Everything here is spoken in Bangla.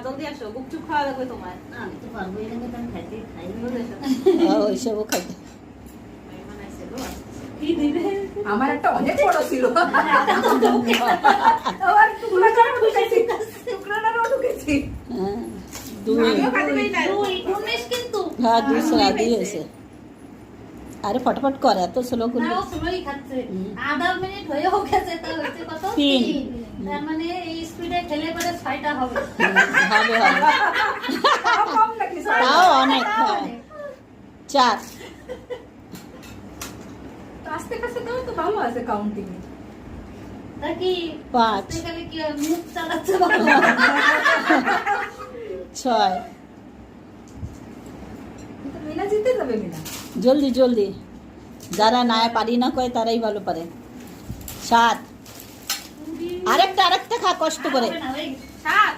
জলদি আসো, গুপচুপ খাওয়া লাগবে তোমার। আমি তো পারবো এখানে, কারণ খাইতে খাই ওইসবও খাইতে। কি দিবে? আমার একটা অনেক বড় ছিল, আবার টুকরাটাও ঢুকেছি, টুকরাটাও ঢুকেছি। হ্যাঁ, দুই। আমিও খাইতে পারি না। উনিশ কিন্তু হ্যাঁ, দুই স্বাদই হয়েছে। আরে ফটাফট কর, এত স্লো করলে। নাও স্লোই খাচ্ছে। আধা মিনিট হয়েও গেছে, তা হচ্ছে কত? তিন। তার মানে এই স্পিডে খেলে পরে 6টা হবে। হবে হবে, তাও কম নাকি? তাও অনেক। হ্যাঁ, 4। আস্তে কাছে দাও তো, ভালো আছে কাউন্টিং। তা কি 5, আস্তে গেলে কি হয়, মুখ চালাচ্ছে ভালো। 6। কিন্তু মিনা জিতে যাবে, মিনা। জলদি জলদি, যারা না পারি না কয় তারাই ভালো পারে। 7। আরেকটা খা কষ্ট করে। হবে না, ওই সাত।